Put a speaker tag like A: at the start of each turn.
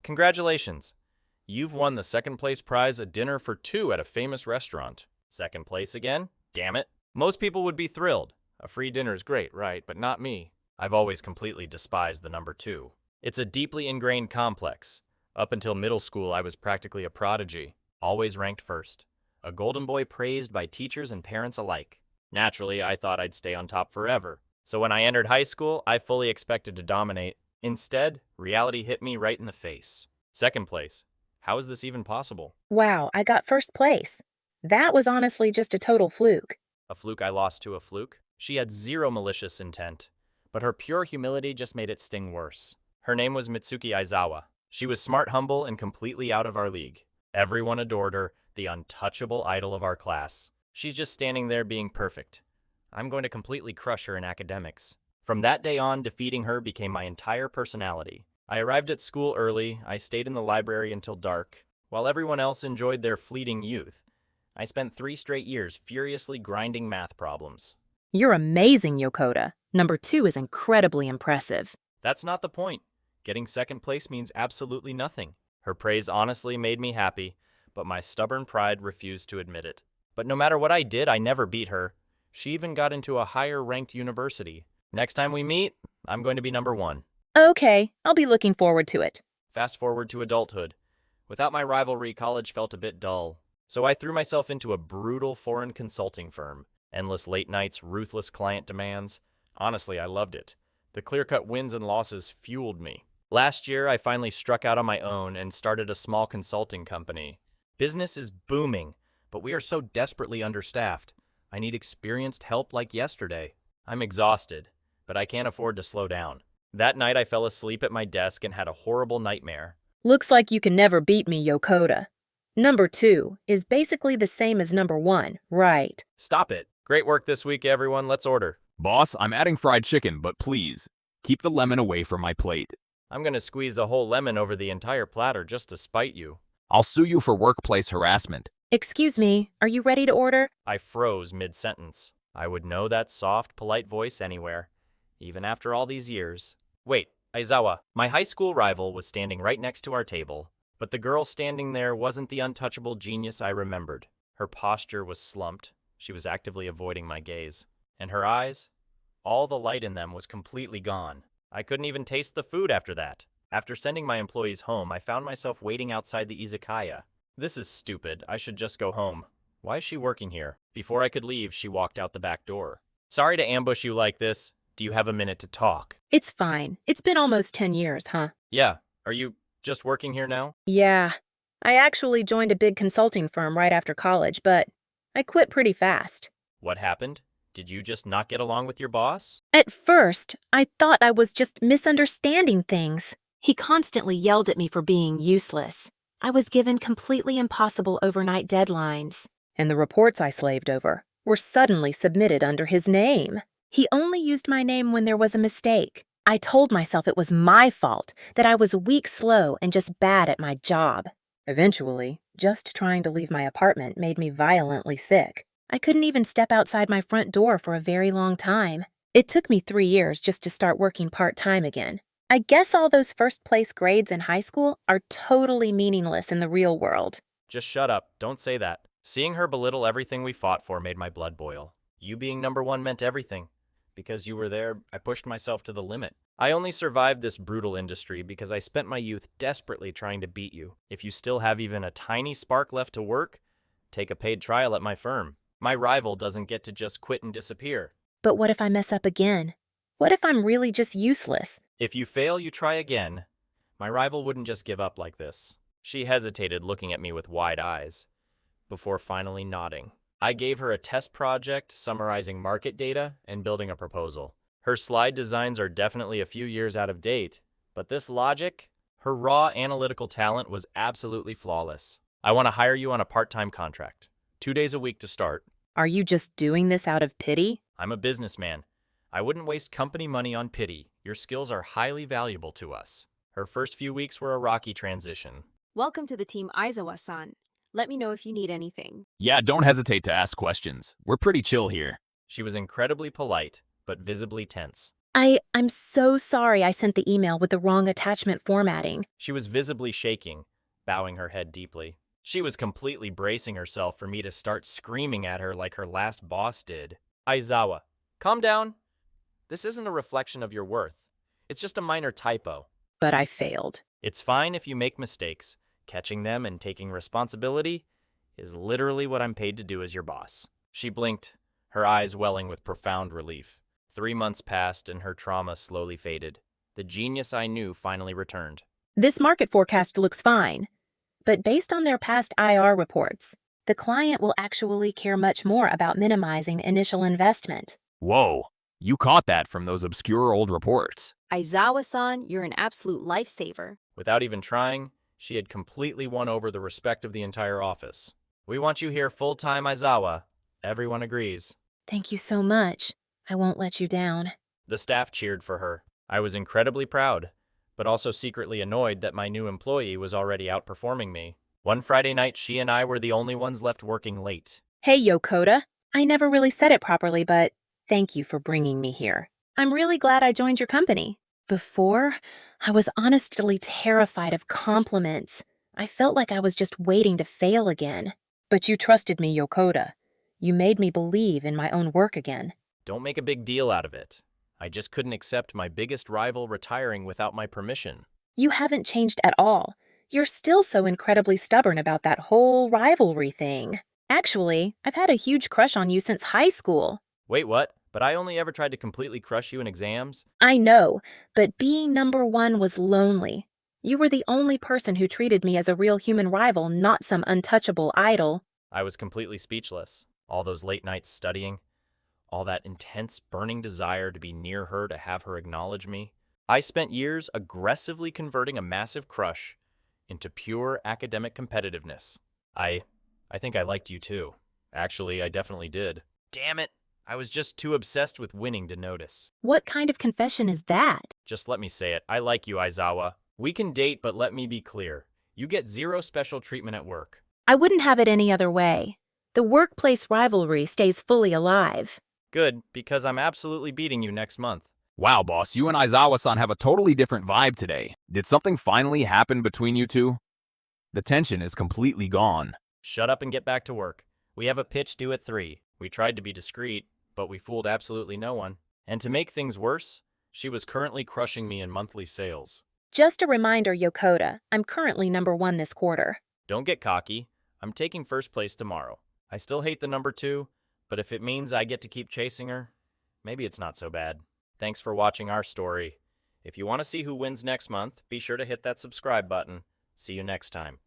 A: Congratulations! You've won the second place prize, a dinner for two at a famous restaurant. Second place again? Damn it. Most people would be thrilled. A free dinner's great, right? But not me. I've always completely despised the number two. It's a deeply ingrained complex. Up until middle school, I was practically a prodigy, always ranked first. A golden boy praised by teachers and parents alike. Naturally, I thought I'd stay on top forever. So when I entered high school, I fully expected to dominate. Instead, reality hit me right in the face. Second place. How is this even possible?
B: Wow, I got first place. That was honestly just a total fluke.
A: A fluke I lost to a fluke? She had zero malicious intent, but her pure humility just made it sting worse. Her name was Mitsuki Aizawa. She was smart, humble, and completely out of our league. Everyone adored her, the untouchable idol of our class. She's just standing there being perfect. I'm going to completely crush her in academics. From that day on, defeating her became my entire personality. I arrived at school early, I stayed in the library until dark. While everyone else enjoyed their fleeting youth, I spent 3 straight years furiously grinding math problems.
B: You're amazing, Yokota. Number 2 is incredibly impressive.
A: That's not the point. Getting second place means absolutely nothing. Her praise honestly made me happy, but my stubborn pride refused to admit it. But no matter what I did, I never beat her. She even got into a higher-ranked university. Next time we meet, I'm going to be number 1.
B: Okay, I'll be looking forward to it.
A: Fast forward to adulthood. Without my rivalry, college felt a bit dull. So I threw myself into a brutal foreign consulting firm. Endless late nights, ruthless client demands. Honestly, I loved it. The clear-cut wins and losses fueled me. Last year, I finally struck out on my own and started a small consulting company. Business is booming, but we are so desperately understaffed. I need experienced help like yesterday. I'm exhausted, but I can't afford to slow down. That night, I fell asleep at my desk and had a horrible nightmare.
B: Looks like you can never beat me, Yokota. Number 2 is basically the same as number 1, right?
A: Stop it. Great work this week, everyone. Let's order.
C: Boss, I'm adding fried chicken, but please, keep the lemon away from my plate.
A: I'm gonna squeeze a whole lemon over the entire platter just to spite you.
C: I'll sue you for workplace harassment.
B: Excuse me, are you ready to order?
A: I froze mid-sentence. I would know that soft, polite voice anywhere, even after all these years. Wait, Aizawa, my high school rival, was standing right next to our table, but the girl standing there wasn't the untouchable genius I remembered. Her posture was slumped. She was actively avoiding my gaze. And her eyes? All the light in them was completely gone. I couldn't even taste the food after that. After sending my employees home, I found myself waiting outside the izakaya. This is stupid. I should just go home. Why is she working here? Before I could leave, she walked out the back door. Sorry to ambush you like this. Do you have a minute to talk?
B: It's fine. It's been almost 10 years, huh?
A: Yeah. Are you just working here now?
B: Yeah. I actually joined a big consulting firm right after college, but I quit pretty fast.
A: What happened? Did you just not get along with your boss?
B: At first, I thought I was just misunderstanding things. He constantly yelled at me for being useless. I was given completely impossible overnight deadlines, and the reports I slaved over were suddenly submitted under his name. He only used my name when there was a mistake. I told myself it was my fault, that I was weak, slow, and just bad at my job. Eventually, just trying to leave my apartment made me violently sick. I couldn't even step outside my front door for a very long time. It took me 3 years just to start working part-time again. I guess all those first-place grades in high school are totally meaningless in the real world.
A: Just shut up. Don't say that. Seeing her belittle everything we fought for made my blood boil. You being number 1 meant everything. Because you were there, I pushed myself to the limit. I only survived this brutal industry because I spent my youth desperately trying to beat you. If you still have even a tiny spark left to work, take a paid trial at my firm. My rival doesn't get to just quit and disappear.
B: But what if I mess up again? What if I'm really just useless?
A: If you fail, you try again. My rival wouldn't just give up like this. She hesitated, looking at me with wide eyes, before finally nodding. I gave her a test project summarizing market data and building a proposal. Her slide designs are definitely a few years out of date, but this logic, her raw analytical talent was absolutely flawless. I want to hire you on a part-time contract. 2 days a week to start.
B: Are you just doing this out of pity?
A: I'm a businessman. I wouldn't waste company money on pity. Your skills are highly valuable to us. Her first few weeks were a rocky transition.
D: Welcome to the team, Aizawa-san. Let me know if you need anything.
C: Yeah, don't hesitate to ask questions. We're pretty chill here.
A: She was incredibly polite, but visibly tense.
B: I'm so sorry I sent the email with the wrong attachment formatting.
A: She was visibly shaking, bowing her head deeply. She was completely bracing herself for me to start screaming at her like her last boss did. Aizawa, calm down. This isn't a reflection of your worth. It's just a minor typo.
B: But I failed.
A: It's fine if you make mistakes. Catching them and taking responsibility is literally what I'm paid to do as your boss. She blinked, her eyes welling with profound relief. 3 months passed and her trauma slowly faded. The genius I knew finally returned.
B: This market forecast looks fine, but based on their past IR reports, the client will actually care much more about minimizing initial investment.
C: Whoa, you caught that from those obscure old reports.
D: Aizawa-san, you're an absolute lifesaver.
A: Without even trying, she had completely won over the respect of the entire office. We want you here full-time, Aizawa. Everyone agrees.
B: Thank you so much. I won't let you down.
A: The staff cheered for her. I was incredibly proud, but also secretly annoyed that my new employee was already outperforming me. One Friday night, she and I were the only ones left working late.
B: Hey, Yokota. I never really said it properly, but thank you for bringing me here. I'm really glad I joined your company. Before, I was honestly terrified of compliments. I felt like I was just waiting to fail again. But you trusted me, Yokota. You made me believe in my own work again.
A: Don't make a big deal out of it. I just couldn't accept my biggest rival retiring without my permission.
B: You haven't changed at all. You're still so incredibly stubborn about that whole rivalry thing. Actually, I've had a huge crush on you since high school.
A: Wait, what? But I only ever tried to completely crush you in exams?
B: I know, but being number one was lonely. You were the only person who treated me as a real human rival, not some untouchable idol.
A: I was completely speechless. All those late nights studying, all that intense burning desire to be near her, to have her acknowledge me. I spent years aggressively converting a massive crush into pure academic competitiveness. I think I liked you too. Actually, I definitely did. Damn it! I was just too obsessed with winning to notice.
B: What kind of confession is that?
A: Just let me say it. I like you, Aizawa. We can date, but let me be clear. You get zero special treatment at work.
B: I wouldn't have it any other way. The workplace rivalry stays fully alive.
A: Good, because I'm absolutely beating you next month.
C: Wow, boss, you and Aizawa-san have a totally different vibe today. Did something finally happen between you two? The tension is completely gone.
A: Shut up and get back to work. We have a pitch due at 3. We tried to be discreet, but we fooled absolutely no one. And to make things worse, she was currently crushing me in monthly sales.
B: Just a reminder, Yokota, I'm currently number one this quarter.
A: Don't get cocky. I'm taking first place tomorrow. I still hate the number 2, but if it means I get to keep chasing her, maybe it's not so bad. Thanks for watching our story. If you want to see who wins next month, be sure to hit that subscribe button. See you next time.